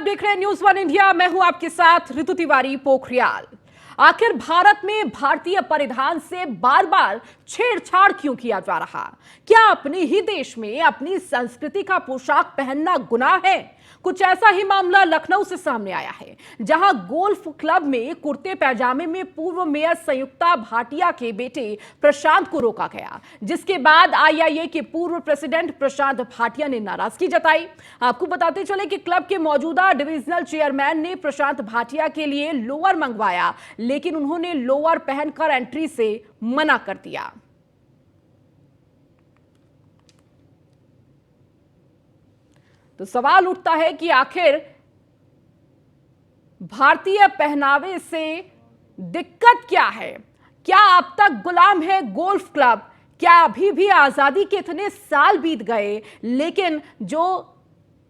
देख रहे हैं न्यूज वन इंडिया। मैं हूं आपके साथ ऋतु तिवारी पोखरियाल। आखिर भारत में भारतीय परिधान से बार बार छेड़छाड़ क्यों किया जा रहा? क्या अपने ही देश में अपनी संस्कृति का पोशाक पहनना गुनाह है? कुछ ऐसा ही मामला लखनऊ से सामने आया है, जहां गोल्फ क्लब में कुर्ते पैजामे में पूर्व मेयर संयुक्ता भाटिया के बेटे प्रशांत को रोका गया, जिसके बाद आईआईए के पूर्व प्रेसिडेंट प्रशांत भाटिया ने नाराजगी जताई। आपको बताते चले कि क्लब के मौजूदा डिविजनल चेयरमैन ने प्रशांत भाटिया के लिए लोअर मंगवाया, लेकिन उन्होंने लोअर पहनकर एंट्री से मना कर दिया। तो सवाल उठता है कि आखिर भारतीय पहनावे से दिक्कत क्या है? क्या अब तक गुलाम है गोल्फ क्लब? क्या अभी भी आजादी के इतने साल बीत गए लेकिन जो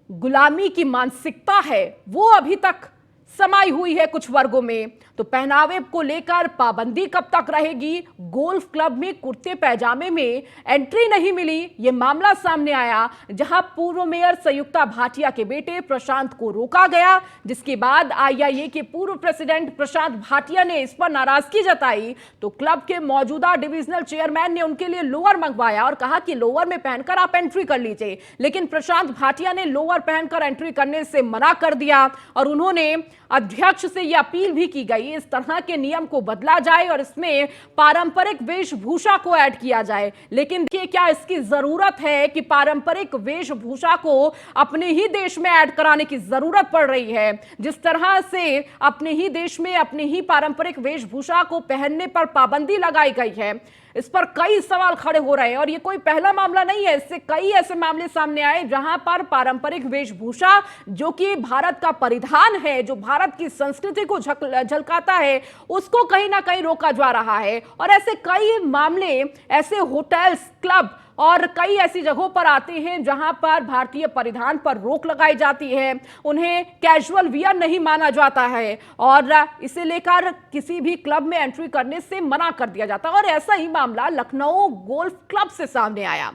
गुलामी की मानसिकता है वो अभी तक समाई हुई है कुछ वर्गों में? तो पहनावे को लेकर पाबंदी कब तक रहेगी? गोल्फ क्लब में कुर्ते पैजामे में एंट्री नहीं मिली, यह मामला सामने आया, जहां पूर्व मेयर संयुक्ता भाटिया के बेटे प्रशांत को रोका गया, जिसके बाद आईआईए के पूर्व प्रेसिडेंट प्रशांत भाटिया ने इस पर नाराजगी जताई। तो क्लब के मौजूदा डिविजनल चेयरमैन ने उनके लिए लोअर मंगवाया और कहा कि लोअर में पहनकर आप एंट्री कर लीजिए, लेकिन प्रशांत भाटिया ने लोअर पहनकर एंट्री करने से मना कर दिया और उन्होंने अध्यक्ष से यह अपील भी की गई इस तरह के नियम को बदला जाए और इसमें पारंपरिक वेशभूषा को ऐड किया जाए। लेकिन क्या इसकी जरूरत है कि पारंपरिक वेशभूषा को अपने ही देश में ऐड कराने की जरूरत पड़ रही है? जिस तरह से अपने ही देश में अपने ही पारंपरिक वेशभूषा को पहनने पर पाबंदी लगाई गई है, इस पर कई सवाल खड़े हो रहे हैं और ये कोई पहला मामला नहीं है। इससे कई ऐसे मामले सामने आए जहां पर पारंपरिक वेशभूषा जो कि भारत का परिधान है, जो भारत की संस्कृति को झलकाता है, उसको कहीं ना कहीं रोका जा रहा है। और ऐसे कई मामले ऐसे होटल्स, क्लब और कई ऐसी जगहों पर आते हैं जहां पर भारतीय परिधान पर रोक लगाई जाती है, उन्हें कैजुअल वियर नहीं माना जाता है और इसे लेकर किसी भी क्लब में एंट्री करने से मना कर दिया जाता है। और ऐसा ही मामला लखनऊ गोल्फ क्लब से सामने आया।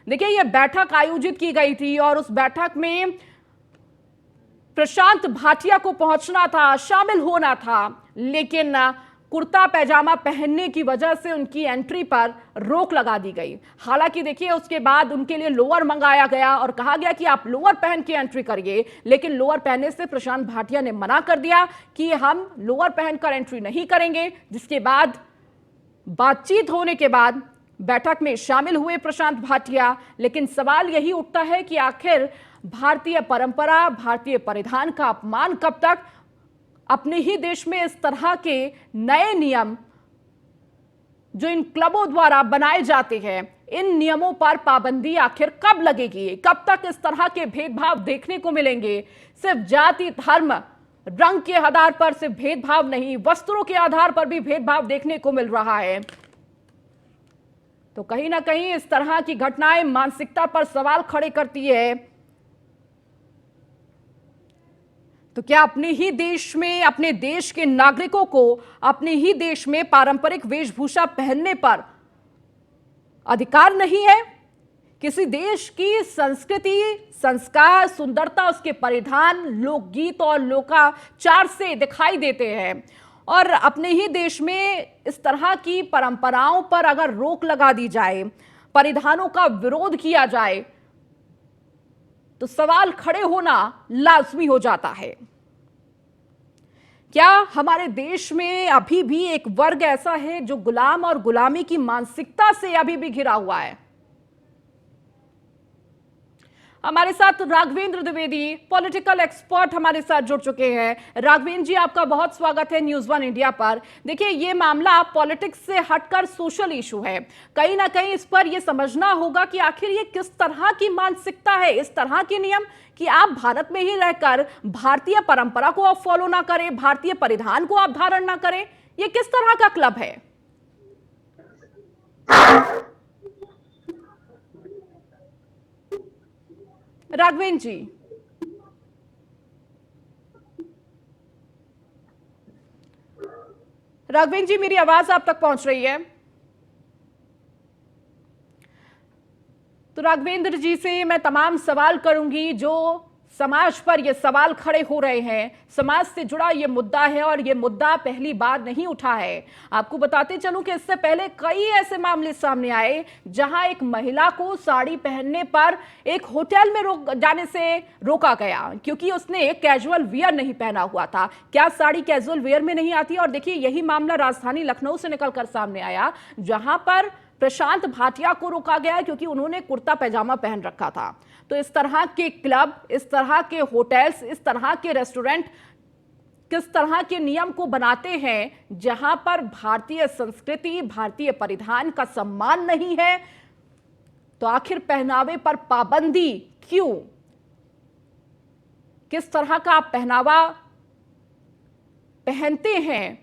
देखिए, यह बैठक आयोजित की गई थी और उस बैठक में प्रशांत भाटिया को पहुंचना था, शामिल होना था, लेकिन कुर्ता पैजामा पहनने की वजह से उनकी एंट्री पर रोक लगा दी गई। हालांकि देखिए, उसके बाद उनके लिए लोअर मंगाया गया और कहा गया कि आप लोअर पहन के एंट्री करिए, लेकिन लोअर पहनने से प्रशांत भाटिया ने मना कर दिया कि हम लोअर पहनकर एंट्री नहीं करेंगे। जिसके बाद बातचीत होने के बाद बैठक में शामिल हुए प्रशांत भाटिया। लेकिन सवाल यही उठता है कि आखिर भारतीय परंपरा, भारतीय परिधान का अपमान कब तक? अपने ही देश में इस तरह के नए नियम जो इन क्लबों द्वारा बनाए जाते हैं, इन नियमों पर पाबंदी आखिर कब लगेगी? कब तक इस तरह के भेदभाव देखने को मिलेंगे? सिर्फ जाति, धर्म, रंग के आधार पर सिर्फ भेदभाव नहीं, वस्त्रों के आधार पर भी भेदभाव देखने को मिल रहा है। तो कहीं ना कहीं इस तरह की घटनाएं मानसिकता पर सवाल खड़े करती है। तो क्या अपने ही देश में, अपने देश के नागरिकों को अपने ही देश में पारंपरिक वेशभूषा पहनने पर अधिकार नहीं है? किसी देश की संस्कृति, संस्कार, सुंदरता, उसके परिधान, लोकगीत और लोकाचार से दिखाई देते हैं और अपने ही देश में इस तरह की परंपराओं पर अगर रोक लगा दी जाए, परिधानों का विरोध किया जाए, तो सवाल खड़े होना लाजमी हो जाता है। क्या हमारे देश में अभी भी एक वर्ग ऐसा है जो गुलाम और गुलामी की मानसिकता से अभी भी घिरा हुआ है? हमारे साथ राघवेंद्र द्विवेदी, पॉलिटिकल एक्सपर्ट, हमारे साथ जुड़ चुके हैं। राघवेंद्र जी, आपका बहुत स्वागत है न्यूज वन इंडिया पर। देखिए, ये मामला पॉलिटिक्स से हटकर सोशल इशू है। कहीं ना कहीं इस पर यह समझना होगा कि आखिर ये किस तरह की मानसिकता है, इस तरह के नियम कि आप भारत में ही रहकर भारतीय परंपरा को आप फॉलो ना करें, भारतीय परिधान को आप धारण ना करें। ये किस तरह का क्लब है? राघवेंद्र जी, राघवेंद्र जी, मेरी आवाज आप तक पहुंच रही है? तो राघवेंद्र जी से मैं तमाम सवाल करूंगी जो समाज पर ये सवाल खड़े हो रहे हैं। समाज से जुड़ा ये मुद्दा है और ये मुद्दा पहली बार नहीं उठा है। आपको बताते चलूं कि इससे पहले कई ऐसे मामले सामने आए जहां एक महिला को साड़ी पहनने पर एक होटल में जाने से रोका गया क्योंकि उसने कैजुअल वियर नहीं पहना हुआ था। क्या साड़ी कैजुअल वियर में नहीं आती? और देखिए, यही मामला राजधानी लखनऊ से निकलकर सामने आया जहां पर प्रशांत भाटिया को रोका गया क्योंकि उन्होंने कुर्ता पैजामा पहन रखा था। तो इस तरह के क्लब, इस तरह के होटल्स, इस तरह के रेस्टोरेंट किस तरह के नियम को बनाते हैं जहां पर भारतीय संस्कृति, भारतीय परिधान का सम्मान नहीं है? तो आखिर पहनावे पर पाबंदी क्यों? किस तरह का आप पहनावा पहनते हैं,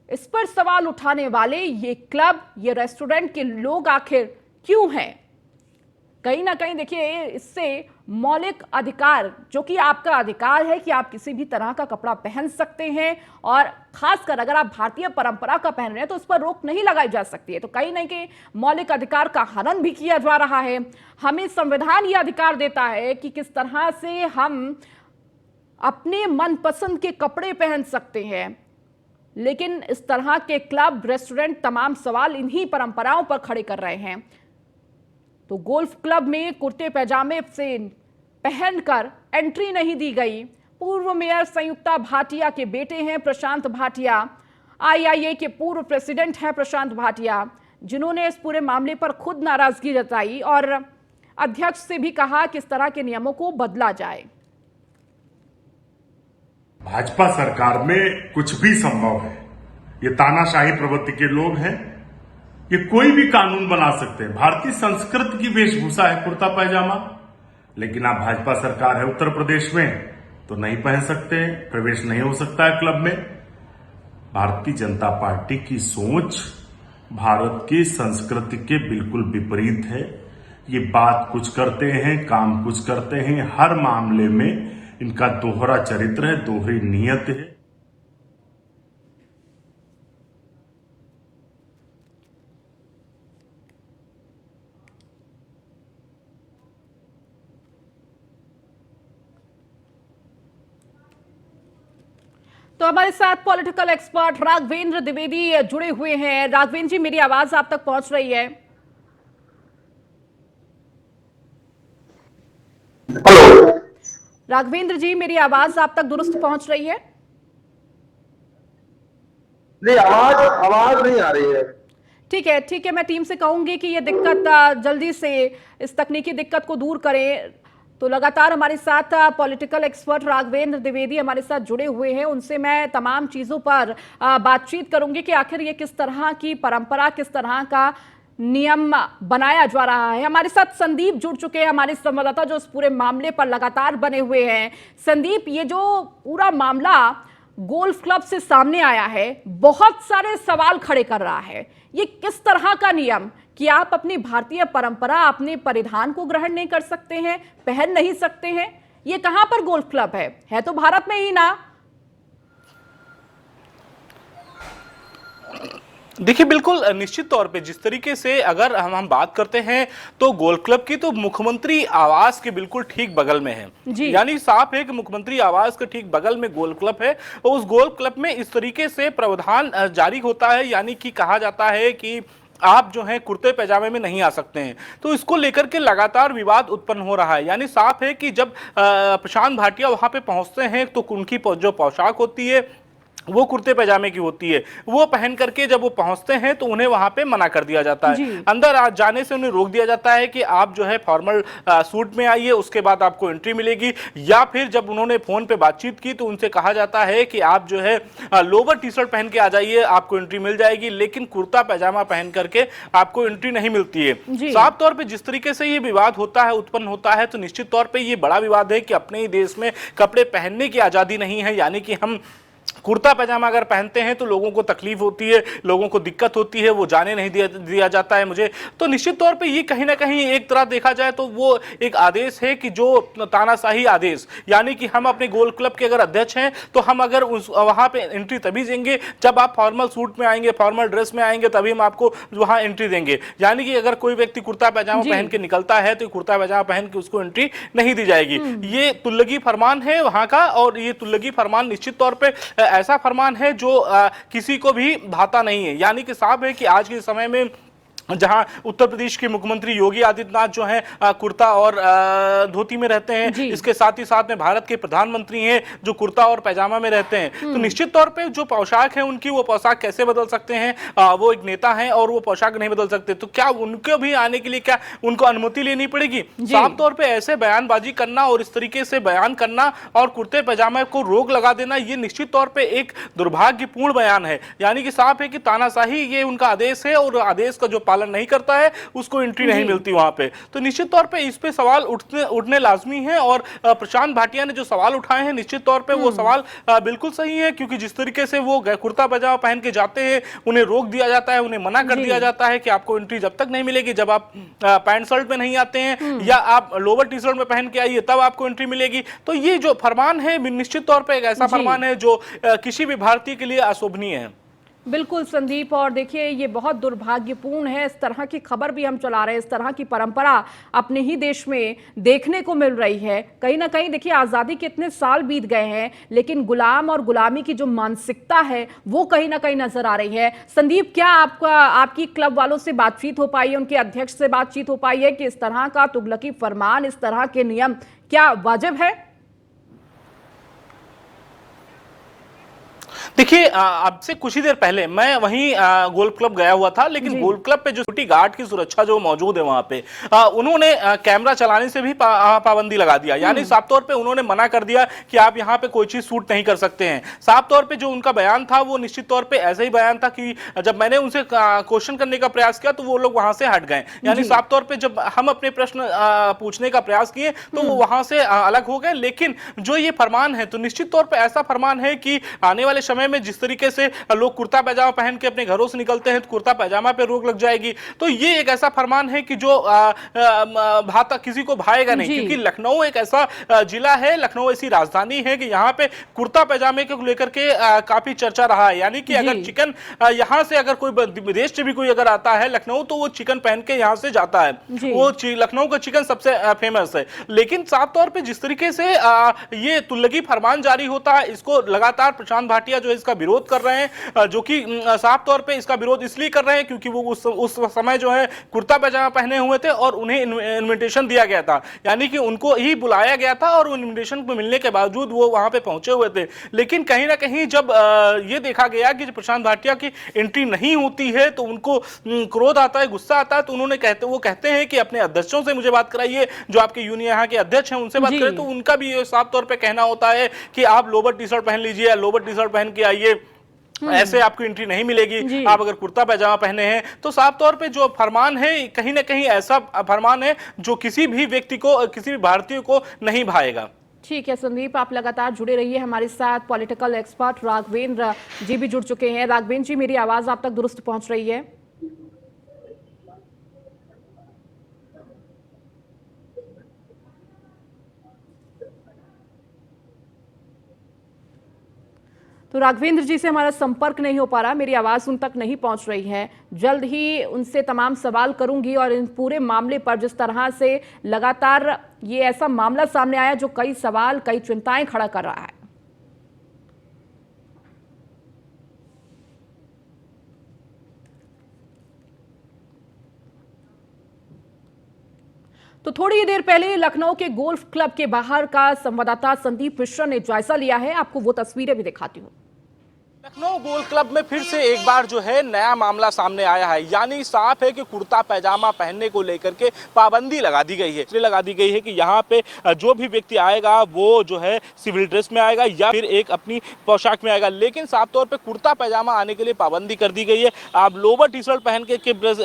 इस पर सवाल उठाने वाले ये क्लब, ये रेस्टोरेंट के लोग आखिर क्यों हैं? कहीं ना कहीं देखिए, इससे मौलिक अधिकार, जो कि आपका अधिकार है कि आप किसी भी तरह का कपड़ा पहन सकते हैं और खासकर अगर आप भारतीय परंपरा का पहन रहे हैं तो उस पर रोक नहीं लगाई जा सकती है। तो कहीं ना कहीं मौलिक अधिकार का हनन भी किया जा रहा है। हमें संविधान ये अधिकार देता है कि किस तरह से हम अपने मनपसंद के कपड़े पहन सकते हैं, लेकिन इस तरह के क्लब, रेस्टोरेंट तमाम सवाल इन्हीं परंपराओं पर खड़े कर रहे हैं। तो गोल्फ क्लब में कुर्ते पैजामे से पहनकर एंट्री नहीं दी गई। पूर्व मेयर संयुक्ता भाटिया के बेटे हैं प्रशांत भाटिया, आईआईए के पूर्व प्रेसिडेंट हैं प्रशांत भाटिया, जिन्होंने इस पूरे मामले पर खुद नाराजगी जताई और अध्यक्ष से भी कहा कि इस तरह के नियमों को बदला जाए। भाजपा सरकार में कुछ भी संभव है। ये तानाशाही प्रवृत्ति के लोग हैं, ये कोई भी कानून बना सकते हैं। भारतीय संस्कृति की वेशभूषा है कुर्ता पैजामा, लेकिन आप भाजपा सरकार है उत्तर प्रदेश में तो नहीं पहन सकते, प्रवेश नहीं हो सकता है क्लब में। भारतीय जनता पार्टी की सोच भारत की संस्कृति के बिल्कुल विपरीत है। ये बात कुछ करते हैं, काम कुछ करते हैं, हर मामले में इनका दोहरा चरित्र है, दोहरी नीयत है। तो हमारे साथ पॉलिटिकल एक्सपर्ट राघवेंद्र द्विवेदी जुड़े हुए हैं। राघवेंद्र जी, मेरी आवाज आप तक पहुंच रही है? हेलो राघवेंद्र जी, मेरी आवाज आप तक दुरुस्त पहुंच रही है? नहीं, आवाज नहीं आ रही है। ठीक है, मैं टीम से कहूंगी कि ये दिक्कत जल्दी से, इस तकनीकी दिक्कत को दूर करें। तो लगातार हमारे साथ पॉलिटिकल एक्सपर्ट राघवेंद्र द्विवेदी हमारे साथ जुड़े हुए हैं। उनसे मैं तमाम चीजों पर बातचीत करूंगी कि आखिर ये किस तरह की परंपरा, किस तरह का नियम बनाया जा रहा है। हमारे साथ संदीप जुड़ चुके हैं, हमारे संवाददाता जो इस पूरे मामले पर लगातार बने हुए हैं। संदीप, ये जो पूरा मामला गोल्फ क्लब से सामने आया है, बहुत सारे सवाल खड़े कर रहा है। ये किस तरह का नियम कि आप अपनी भारतीय परंपरा, अपने परिधान को ग्रहण नहीं कर सकते हैं, पहन नहीं सकते हैं? ये कहां पर गोल्फ क्लब है तो भारत में ही ना। देखिए, बिल्कुल निश्चित तौर पे जिस तरीके से अगर हम बात करते हैं तो गोल्फ क्लब की तो मुख्यमंत्री आवास के बिल्कुल ठीक बगल में है। यानी साफ है कि मुख्यमंत्री आवास के ठीक बगल में गोल्फ क्लब है और उस गोल्फ क्लब में इस तरीके से प्रावधान जारी होता है, यानी कि कहा जाता है कि आप जो है कुर्ते पैजामे में नहीं आ सकते हैं। तो इसको लेकर के लगातार विवाद उत्पन्न हो रहा है। यानी साफ है कि जब प्रशांत भाटिया वहां पे पहुंचते हैं तो उनकी जो पोशाक होती है वो कुर्ते पैजामे की होती है। वो पहन करके जब वो पहुंचते हैं तो उन्हें वहां पे मना कर दिया जाता है, अंदर जाने से उन्हें रोक दिया जाता है कि आप जो है फॉर्मल सूट में आइए, उसके बाद आपको एंट्री मिलेगी। या फिर जब उन्होंने फोन पे बातचीत की तो उनसे कहा जाता है कि आप जो है लोवर टी शर्ट पहन के आ जाइए, आपको एंट्री मिल जाएगी, लेकिन कुर्ता पैजामा पहन करके आपको एंट्री नहीं मिलती है। साफ तौर पर जिस तरीके से ये विवाद होता है, उत्पन्न होता है, तो निश्चित तौर पर यह बड़ा विवाद है कि अपने ही देश में कपड़े पहनने की आजादी नहीं है। यानी कि हम कुर्ता पैजामा अगर पहनते हैं तो लोगों को तकलीफ होती है, लोगों को दिक्कत होती है, वो जाने नहीं दिया जाता है मुझे। तो निश्चित तौर पे ये कहीं ना कहीं एक तरह देखा जाए तो वो एक आदेश है कि जो तानाशाही आदेश, यानी कि हम अपने गोल्फ क्लब के अगर अध्यक्ष हैं तो हम अगर वहां पे एंट्री तभी देंगे जब आप फॉर्मल सूट में आएंगे, फॉर्मल ड्रेस में आएंगे, तभी हम आपको वहां एंट्री देंगे। यानी कि अगर कोई व्यक्ति कुर्ता पैजामा पहन के निकलता है तो कुर्ता पैजामा पहन के उसको एंट्री नहीं दी जाएगी। ये तुल्लगी फरमान है वहां का, और ये तुल्लगी फरमान निश्चित तौर पर ऐसा फरमान है जो किसी को भी भाता नहीं है। यानी कि साफ है कि आज के समय में जहां उत्तर प्रदेश के मुख्यमंत्री योगी आदित्यनाथ जो हैं कुर्ता और धोती में रहते हैं, इसके साथ ही साथ में भारत के प्रधानमंत्री हैं जो कुर्ता और पैजामा में रहते हैं, तो निश्चित तौर पे जो पोशाक है उनकी, वो पोशाक कैसे बदल सकते हैं? वो एक नेता हैं और वो पोशाक नहीं बदल सकते, तो क्या उनको भी आने के लिए क्या उनको अनुमति लेनी पड़ेगी? साफ तौर पर ऐसे बयानबाजी करना और इस तरीके से बयान करना और कुर्ते पैजामे को रोक लगा देना, ये निश्चित तौर पर एक दुर्भाग्यपूर्ण बयान है। यानी कि साफ है कि तानाशाही ये उनका आदेश है और आदेश का जो पालन नहीं करता है उसको एंट्री नहीं मिलती वहां पे। तो निश्चित तौर पे इस पे सवाल उठने लाजमी है, और प्रशांत भाटिया ने जो सवाल उठाए हैं निश्चित तौर पे वो सवाल बिल्कुल सही है, क्योंकि जिस तरीके से वो कुर्ता पैजामा पहन के जाते हैं, उन्हें रोक दिया जाता है, उन्हें मना कर दिया जाता है कि आपको एंट्री जब तक नहीं मिलेगी जब आप पैंट शर्ट में नहीं आते हैं या आप लोअर टी शर्ट में पहन के आइए तब आपको एंट्री मिलेगी। तो ये जो फरमान है निश्चित तौर पर एक ऐसा फरमान है जो किसी भी भारतीय के लिए अशोभनीय है। बिल्कुल संदीप, और देखिए ये बहुत दुर्भाग्यपूर्ण है, इस तरह की खबर भी हम चला रहे हैं, इस तरह की परंपरा अपने ही देश में देखने को मिल रही है। कहीं ना कहीं देखिए आज़ादी के इतने साल बीत गए हैं, लेकिन गुलाम और गुलामी की जो मानसिकता है वो कहीं ना कहीं नजर आ रही है। संदीप, क्या आपकी क्लब वालों से बातचीत हो पाई है, उनके अध्यक्ष से बातचीत हो पाई है कि इस तरह का तुगलकी फरमान, इस तरह के नियम क्या वाजिब है? देखिए अब से कुछ ही देर पहले मैं वहीं गोल्फ क्लब गया हुआ था, लेकिन गोल्फ क्लब पे जो सिक्योरिटी गार्ड की सुरक्षा जो मौजूद है वहां पे उन्होंने कैमरा चलाने से भी पाबंदी लगा दिया। यानी साफ तौर पे उन्होंने मना कर दिया कि आप यहाँ पे कोई चीज शूट नहीं कर सकते हैं। साफ तौर पे जो उनका बयान था वो निश्चित तौर पे ऐसा ही बयान था कि जब मैंने उनसे क्वेश्चन करने का प्रयास किया तो वो लोग वहां से हट गए। यानी साफ तौर पर जब हम अपने प्रश्न पूछने का प्रयास किए तो वो वहां से अलग हो गए। लेकिन जो ये फरमान है तो निश्चित तौर पर ऐसा फरमान है कि आने वाले समय में जिस तरीके से लोग कुर्ता पैजामा पहन के अपने घरों से निकलते हैं तो कुर्ता पैजामा पे रोक लग जाएगी। तो ये एक ऐसा फरमान है कि जो भाता किसी को भाएगा नहीं, क्योंकि लखनऊ एक ऐसा जिला है, लखनऊ ऐसी राजधानी है कि यहाँ पे कुर्ता पैजामे को लेकर के काफी चर्चा रहा है। यानी कि अगर चिकन यहाँ से अगर कोई विदेश से भी कोई अगर आता है लखनऊ तो वो चिकन पहन के यहाँ से जाता है, वो लखनऊ का चिकन सबसे फेमस है। लेकिन साफ तौर पर जिस तरीके से ये तुल्लगी फरमान जारी होता है, इसको लगातार प्रशांत भाटिया जो इसका विरोध कर रहे हैं, जो कि साफ तौर पे इसका विरोध इसलिए कर रहे हैं क्योंकि वो उस समय जो है कुर्ता पैजामा पहने हुए थे और उन्हें इनविटेशन दिया गया था। यानी कि उनको ही बुलाया गया था और इनविटेशन को मिलने के बावजूद वो वहां पे पहुंचे हुए थे। लेकिन कहीं ना कहीं जब ये देखा गया कि प्रशांत भाटिया की एंट्री नहीं होती है तो उनको क्रोध आता है, गुस्सा आता है, तो उन्होंने वो कहते हैं कि अपने अध्यक्षों से मुझे बात कराइए, जो आपके यूनियन यहाँ के अध्यक्ष हैं उनसे बात करें। तो उनका भी साफ तौर पर कहना होता है कि आप लोअर टी शर्ट पहन लीजिए, लोअर टी शर्ट पहन के आइए, ऐसे आपको एंट्री नहीं मिलेगी। आप अगर कुर्ता पैजामा पहने हैं तो साफ तौर पे जो फरमान है कहीं ना कहीं ऐसा फरमान है जो किसी भी व्यक्ति को, किसी भी भारतीय को नहीं भाएगा। ठीक है संदीप, आप लगातार जुड़े रहिए हमारे साथ। पॉलिटिकल एक्सपर्ट राघवेंद्र जी भी जुड़ चुके हैं। राघवेंद्र जी, मेरी आवाज आप तक दुरुस्त पहुंच रही है? तो राघवेंद्र जी से हमारा संपर्क नहीं हो पा रहा, मेरी आवाज़ उन तक नहीं पहुंच रही है। जल्द ही उनसे तमाम सवाल करूंगी और इन पूरे मामले पर जिस तरह से लगातार ये ऐसा मामला सामने आया जो कई सवाल, कई चिंताएं खड़ा कर रहा है। तो थोड़ी देर पहले लखनऊ के गोल्फ क्लब के बाहर का संवाददाता संदीप मिश्रा ने जायजा लिया है, आपको वो तस्वीरें भी दिखाती हूं। लखनऊ गोल्फ क्लब में फिर से एक बार जो है नया मामला सामने आया है। यानी साफ है कि कुर्ता पैजामा पहनने को लेकर के पाबंदी लगा दी गई है। इसलिए लगा दी गई है कि यहाँ पे जो भी व्यक्ति आएगा वो जो है सिविल ड्रेस में आएगा या फिर एक अपनी पोशाक में आएगा, लेकिन साफ तौर पे कुर्ता पैजामा आने के लिए पाबंदी कर दी गई है। आप लोअर टी शर्ट पहन के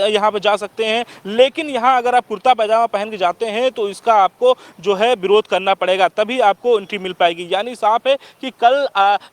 यहाँ पे जा सकते हैं, लेकिन यहाँ अगर आप कुर्ता पैजामा पहन के जाते हैं तो इसका आपको जो है विरोध करना पड़ेगा, तभी आपको एंट्री मिल पाएगी। यानी साफ है कि कल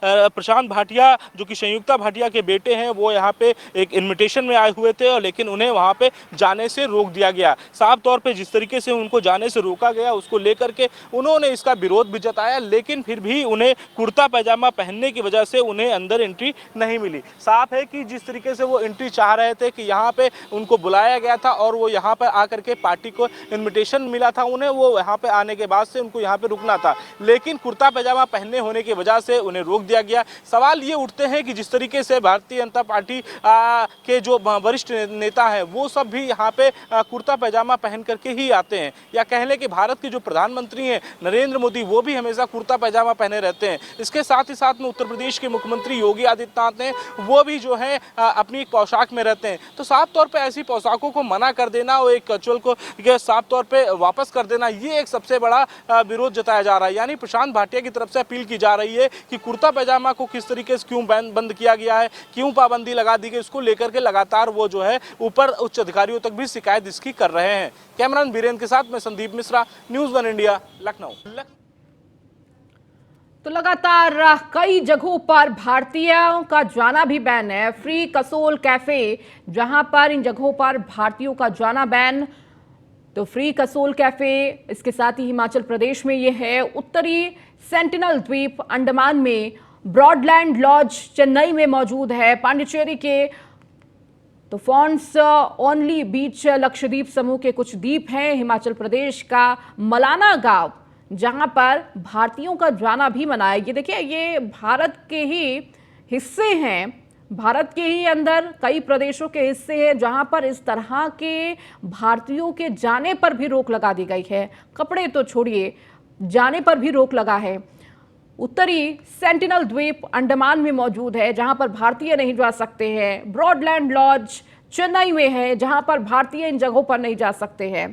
प्रशांत भाटिया जो कि संयुक्ता भाटिया के बेटे हैं वो यहाँ पे एक इनविटेशन में आए हुए थे, और लेकिन उन्हें वहाँ पे जाने से रोक दिया गया। साफ तौर पे जिस तरीके से उनको जाने से रोका गया उसको लेकर के उन्होंने इसका विरोध भी जताया, लेकिन फिर भी उन्हें कुर्ता पैजामा पहनने की वजह से उन्हें अंदर एंट्री नहीं मिली। साफ है कि जिस तरीके से वो एंट्री चाह रहे थे कि यहाँ पे उनको बुलाया गया था और वो यहाँ पर आकर के पार्टी को इन्विटेशन मिला था उन्हें, वो यहाँ पे आने के बाद से उनको यहाँ पे रुकना था, लेकिन कुर्ता पैजामा पहनने होने की वजह से उन्हें रोक दिया गया। सवाल ये उठते हैं कि जिस तरीके से भारतीय जनता पार्टी के जो वरिष्ठ नेता हैं वो सब भी यहाँ पे कुर्ता पैजामा पहन करके ही आते हैं, या कह लें कि भारत के जो प्रधानमंत्री हैं नरेंद्र मोदी वो भी हमेशा कुर्ता पैजामा पहने रहते हैं। इसके साथ ही साथ में उत्तर प्रदेश के मुख्यमंत्री योगी आदित्यनाथ हैं वो भी जो है अपनी पोशाक में रहते हैं। तो साफ तौर पर ऐसी पोशाकों को मना कर देना और एक कल्चर को साफ तौर पर वापस कर देना, ये एक सबसे बड़ा विरोध जताया जा रहा है। यानी प्रशांत भाटिया की तरफ से अपील की जा रही है कि कुर्ता पैजामा को किस तरीके से क्यों बंद किया गया है, क्यों पाबंदी लगा दी गई, इसको लेकर के लगातार वो जो है ऊपर उच्च अधिकारियों तक भी शिकायत इसकी कर रहे हैं। कैमरामैन वीरेंद्र के साथ मैं संदीप मिश्रा, न्यूज़ 1 इंडिया, लखनऊ। तो लगातार कई जगहों पर भारतीयों का जाना भी बैन है। फ्री कसोल कैफे, जहां पर इन जगहों पर भारतीयों का जाना बैन, तो फ्री कसोल कैफे, इसके साथ ही हिमाचल प्रदेश में ये है, उत्तरी सेंटिनल द्वीप अंडमान में, ब्रॉडलैंड लॉज चेन्नई में मौजूद है, पांडिचेरी के तो फॉन्स ओनली बीच लक्षद्वीप समूह के कुछ द्वीप हैं, हिमाचल प्रदेश का मलाना गांव जहां पर भारतीयों का जाना भी मना है। ये देखिए, ये भारत के ही हिस्से हैं, भारत के ही अंदर कई प्रदेशों के हिस्से हैं जहां पर इस तरह के भारतीयों के जाने पर भी रोक लगा दी गई है। कपड़े तो छोड़िए, जाने पर भी रोक लगा है। उत्तरी सेंटिनल द्वीप अंडमान में मौजूद है जहां पर भारतीय नहीं जा सकते हैं। ब्रॉडलैंड लॉज चेन्नई में है जहां पर भारतीय इन जगहों पर नहीं जा सकते हैं।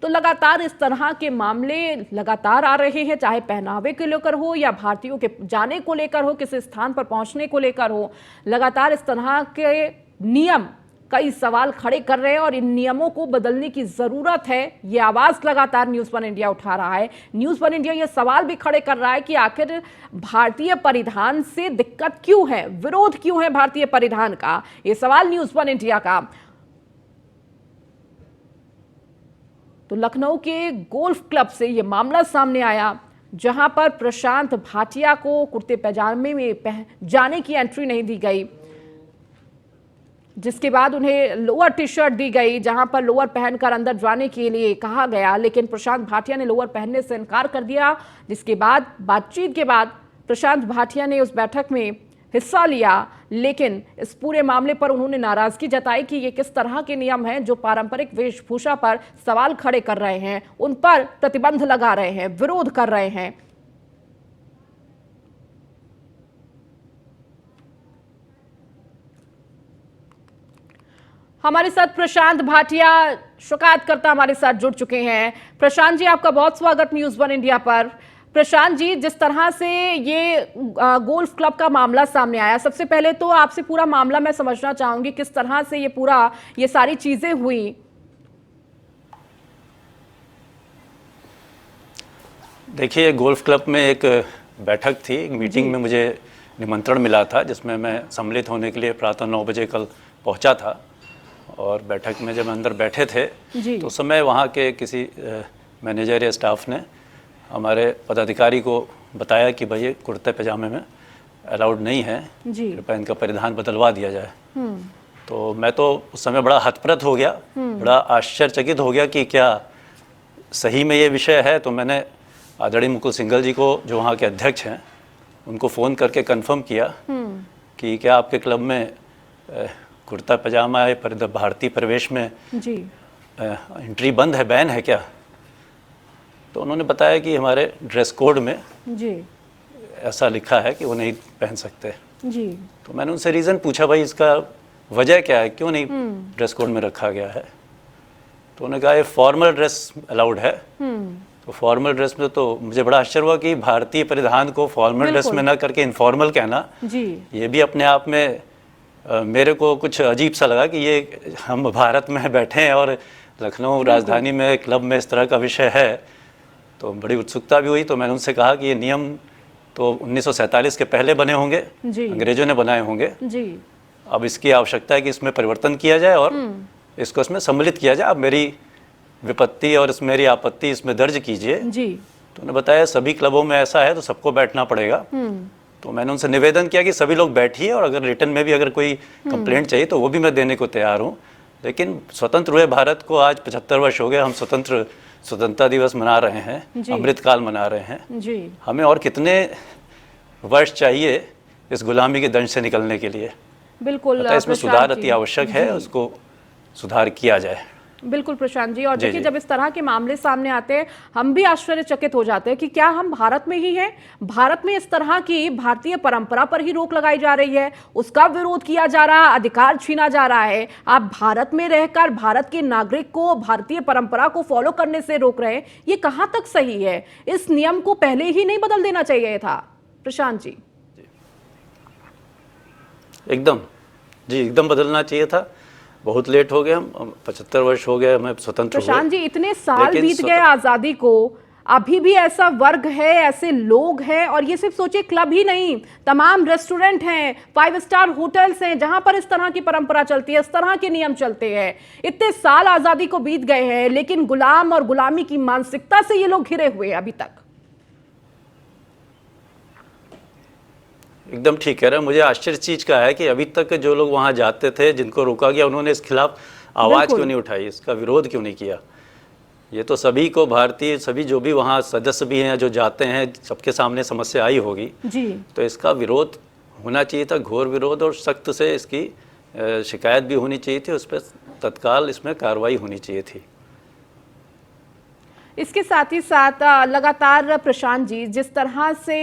तो लगातार इस तरह के मामले लगातार आ रहे हैं, चाहे पहनावे को लेकर हो या भारतीयों के जाने को लेकर हो, किसी स्थान पर पहुंचने को लेकर हो। लगातार इस तरह के नियम कई सवाल खड़े कर रहे हैं और इन नियमों को बदलने की जरूरत है। ये आवाज लगातार न्यूज़ 1 इंडिया उठा रहा है। न्यूज़ 1 इंडिया ये सवाल भी खड़े कर रहा है कि आखिर भारतीय परिधान से दिक्कत क्यों है, विरोध क्यों है भारतीय परिधान का, ये सवाल न्यूज़ 1 इंडिया का। तो लखनऊ के गोल्फ क्लब से ये मामला सामने आया जहां पर प्रशांत भाटिया को कुर्ते पैजामे में जाने की एंट्री नहीं दी गई, जिसके बाद उन्हें लोअर टी शर्ट दी गई जहां पर लोअर पहनकर अंदर जाने के लिए कहा गया, लेकिन प्रशांत भाटिया ने लोअर पहनने से इनकार कर दिया। जिसके बाद बातचीत के बाद प्रशांत भाटिया ने उस बैठक में हिस्सा लिया, लेकिन इस पूरे मामले पर उन्होंने नाराजगी जताई कि ये किस तरह के नियम हैं जो पारंपरिक वेशभूषा पर सवाल खड़े कर रहे हैं, उन पर प्रतिबंध लगा रहे हैं, विरोध कर रहे हैं। हमारे साथ प्रशांत भाटिया शिकायतकर्ता हमारे साथ जुड़ चुके हैं। प्रशांत जी, आपका बहुत स्वागत न्यूज़ 1 इंडिया पर। प्रशांत जी, जिस तरह से ये गोल्फ क्लब का मामला सामने आया, सबसे पहले तो आपसे पूरा मामला मैं समझना चाहूंगी, किस तरह से ये सारी चीजें हुई। देखिए, गोल्फ क्लब में एक बैठक थी, एक मीटिंग में मुझे निमंत्रण मिला था जिसमें मैं सम्मिलित होने के लिए प्रातः 9 बजे कल पहुंचा था। और बैठक में जब अंदर बैठे थे तो उस समय वहाँ के किसी मैनेजर या स्टाफ ने हमारे पदाधिकारी को बताया कि भाई कुर्ते पैजामे में अलाउड नहीं है, कृपया इनका परिधान बदलवा दिया जाए। तो मैं तो उस समय बड़ा हतप्रत हो गया, बड़ा आश्चर्यचकित हो गया कि क्या सही में ये विषय है। तो मैंने आदरणीय मुकुल सिंघल जी को, जो वहाँ के अध्यक्ष हैं, उनको फ़ोन करके कंफर्म किया कि क्या आपके क्लब में कुर्ता पैजामा है, भारतीय प्रवेश में एंट्री बंद है, बैन है क्या। तो उन्होंने बताया कि हमारे ड्रेस कोड में ऐसा लिखा है कि वो नहीं पहन सकते। जी। तो मैंने उनसे रीज़न पूछा, भाई इसका वजह क्या है, क्यों नहीं ड्रेस कोड में रखा गया है। तो उन्होंने कहा ये फॉर्मल ड्रेस अलाउड है। तो फॉर्मल ड्रेस में तो मुझे बड़ा आश्चर्य हुआ कि भारतीय परिधान को फॉर्मल ड्रेस में ना करके इनफॉर्मल कहना, जी, ये भी अपने आप में मेरे को कुछ अजीब सा लगा कि ये हम भारत में बैठे हैं और लखनऊ राजधानी में क्लब में इस तरह का विषय है। तो बड़ी उत्सुकता भी हुई। तो मैंने उनसे कहा कि ये नियम तो 1947 के पहले बने होंगे, अंग्रेजों ने बनाए होंगे जी। अब इसकी आवश्यकता है कि इसमें परिवर्तन किया जाए और इसको इसमें सम्मिलित किया जाए। अब मेरी विपत्ति और मेरी आपत्ति इसमें दर्ज कीजिए। जी। तो उन्होंने बताया सभी क्लबों में ऐसा है तो सबको बैठना पड़ेगा। तो मैंने उनसे निवेदन किया कि सभी लोग बैठिए और अगर रिटर्न में भी अगर कोई कंप्लेंट चाहिए तो वो भी मैं देने को तैयार हूँ। लेकिन स्वतंत्र हुए भारत को आज 75 वर्ष हो गए, हम स्वतंत्रता दिवस मना रहे हैं, अमृतकाल मना रहे हैं जी। हमें और कितने वर्ष चाहिए इस गुलामी के दंश से निकलने के लिए। बिल्कुल इसमें सुधार अति आवश्यक है, उसको सुधार किया जाए। बिल्कुल प्रशांत जी। और देखिए जब इस तरह के मामले सामने आते हैं हम भी आश्चर्यचकित हो जाते हैं कि क्या हम भारत में ही हैं, भारत में इस तरह की भारतीय परंपरा पर ही रोक लगाई जा रही है, उसका विरोध किया जा रहा है, अधिकार छीना जा रहा है। आप भारत में रहकर भारत के नागरिक को भारतीय परंपरा को फॉलो करने से रोक रहे हैं, ये कहां तक सही है? इस नियम को पहले ही नहीं बदल देना चाहिए था प्रशांत जी? एकदम जी, एकदम बदलना चाहिए था। बहुत लेट हो गए, हम 75 वर्ष हो गए हमें स्वतंत्र हुए। प्रशांत जी इतने साल बीत गए आजादी को, अभी भी ऐसा वर्ग है, ऐसे लोग हैं, और ये सिर्फ सोचिए क्लब ही नहीं, तमाम रेस्टोरेंट हैं, 5 स्टार होटल्स हैं जहां पर इस तरह की परंपरा चलती है, इस तरह के नियम चलते हैं। इतने साल आजादी को बीत गए हैं लेकिन गुलाम और गुलामी की मानसिकता से ये लोग घिरे हुए हैं अभी तक। एकदम ठीक कह रहे हैं। मुझे आश्चर्य चीज का है कि अभी तक जो लोग वहां जाते थे, जिनको रोका गया, उन्होंने इस खिलाफ आवाज क्यों नहीं उठाई, इसका विरोध क्यों नहीं किया। ये तो सभी को, भारतीय सभी जो भी वहाँ सदस्य भी हैं जो जाते हैं, सबके सामने समस्या आई होगी जी। तो इसका विरोध होना चाहिए था, घोर विरोध, और सख्त से इसकी शिकायत भी होनी चाहिए थी, उस पर तत्काल इसमें कार्रवाई होनी चाहिए थी। इसके साथ ही साथ लगातार प्रशांत जी जिस तरह से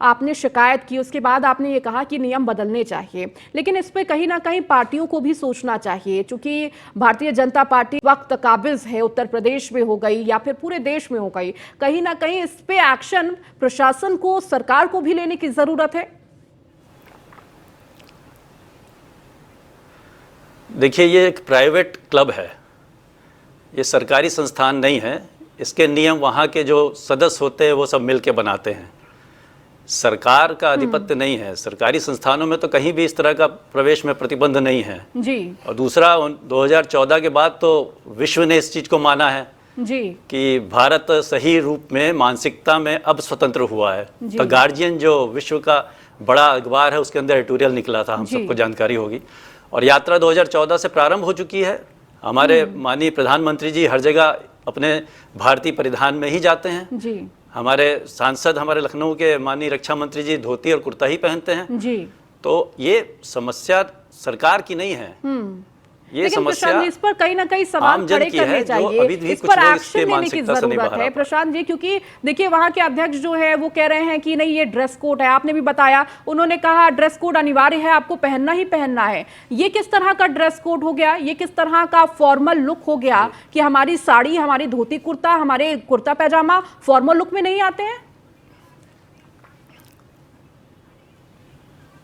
आपने शिकायत की उसके बाद आपने ये कहा कि नियम बदलने चाहिए, लेकिन इस पे कहीं ना कहीं पार्टियों को भी सोचना चाहिए, क्योंकि भारतीय जनता पार्टी वक्त काबिज है, उत्तर प्रदेश में हो गई या फिर पूरे देश में हो गई, कहीं ना कहीं इस पे एक्शन प्रशासन को, सरकार को भी लेने की जरूरत है। देखिए, ये एक प्राइवेट क्लब है, ये सरकारी संस्थान नहीं है। इसके नियम वहाँ के जो सदस्य होते हैं वो सब मिल के बनाते हैं, सरकार का आधिपत्य नहीं है। सरकारी संस्थानों में तो कहीं भी इस तरह का प्रवेश में प्रतिबंध नहीं है जी। और दूसरा 2014 के बाद तो विश्व ने इस चीज़ को माना है जी कि भारत सही रूप में मानसिकता में अब स्वतंत्र हुआ है। द गार्जियन जो विश्व का बड़ा अखबार है उसके अंदर एडिटोरियल निकला था, हम सबको जानकारी होगी। और यात्रा 2014 से प्रारंभ हो चुकी है। हमारे माननीय प्रधानमंत्री जी हर जगह अपने भारतीय परिधान में ही जाते हैं जी। हमारे सांसद, हमारे लखनऊ के माननीय रक्षा मंत्री जी धोती और कुर्ता ही पहनते हैं जी। तो ये समस्या सरकार की नहीं है, ये समस्या इस पर कहीं ना कहीं सवाल खड़े करने चाहिए, इस पर एक्शन लेने की जरूरत है प्रशांत जी, क्योंकि देखिए वहां के अध्यक्ष जो है वो कह रहे हैं कि नहीं ये ड्रेस कोड है, आपने भी बताया, उन्होंने कहा ड्रेस कोड अनिवार्य है, आपको पहनना ही पहनना है। ये किस तरह का ड्रेस कोड हो गया, ये किस तरह का फॉर्मल लुक हो गया कि हमारी साड़ी, हमारी धोती कुर्ता, हमारे कुर्ता पैजामा फॉर्मल लुक में नहीं आते हैं?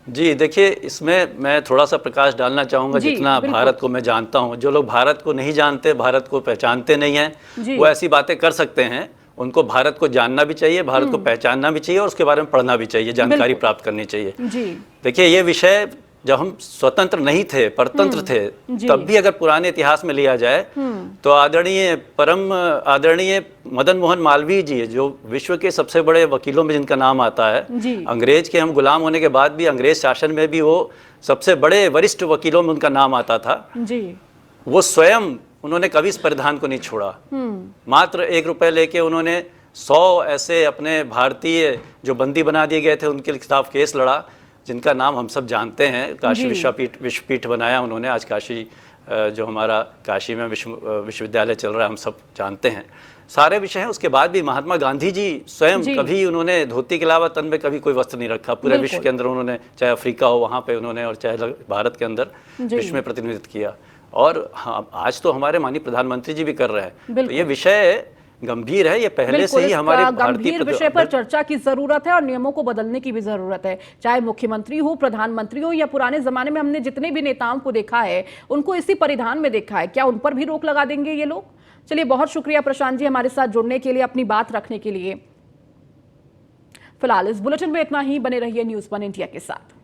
जी देखिए, इसमें मैं थोड़ा सा प्रकाश डालना चाहूँगा। जितना भारत को मैं जानता हूँ, जो लोग भारत को नहीं जानते, भारत को पहचानते नहीं हैं, वो ऐसी बातें कर सकते हैं। उनको भारत को जानना भी चाहिए, भारत को पहचानना भी चाहिए और उसके बारे में पढ़ना भी चाहिए, जानकारी प्राप्त करनी चाहिए। देखिए, ये विषय जब हम स्वतंत्र नहीं थे, परतंत्र थे, तब भी अगर पुराने इतिहास में लिया जाए तो आदरणीय परम आदरणीय मदन मोहन मालवीय जी, जो विश्व के सबसे बड़े वकीलों में जिनका नाम आता है, अंग्रेज के हम गुलाम होने के बाद भी, अंग्रेज शासन में भी वो सबसे बड़े वरिष्ठ वकीलों में उनका नाम आता था जी। वो स्वयं, उन्होंने कभी इस परिधान को नहीं छोड़ा। मात्र 1 रुपए लेके उन्होंने 100 ऐसे अपने भारतीय जो बंदी बना दिए गए थे उनके खिलाफ केस लड़ा, जिनका नाम हम सब जानते हैं। काशी विश्वपीठ बनाया उन्होंने, आज काशी जो हमारा काशी में विश्वविद्यालय चल रहा है, हम सब जानते हैं, सारे विषय हैं। उसके बाद भी महात्मा गांधी जी स्वयं कभी उन्होंने धोती के अलावा तन में कभी कोई वस्त्र नहीं रखा। पूरे विश्व के अंदर उन्होंने, चाहे अफ्रीका हो वहाँ पे उन्होंने, और चाहे भारत के अंदर विश्व में प्रतिनिधित्व किया। और हाँ, आज तो हमारे माननीय प्रधानमंत्री जी भी कर रहे हैं। तो ये विषय गंभीर है, ये पहले से ही हमारे गंभीर विषय पर चर्चा की जरूरत है और नियमों को बदलने की भी जरूरत है। चाहे मुख्यमंत्री हो, प्रधानमंत्री हो, या पुराने जमाने में हमने जितने भी नेताओं को देखा है उनको इसी परिधान में देखा है। क्या उन पर भी रोक लगा देंगे ये लोग? चलिए, बहुत शुक्रिया प्रशांत जी हमारे साथ जुड़ने के लिए, अपनी बात रखने के लिए। फिलहाल इस बुलेटिन में इतना ही। बने रहिए न्यूज़ 1 इंडिया के साथ।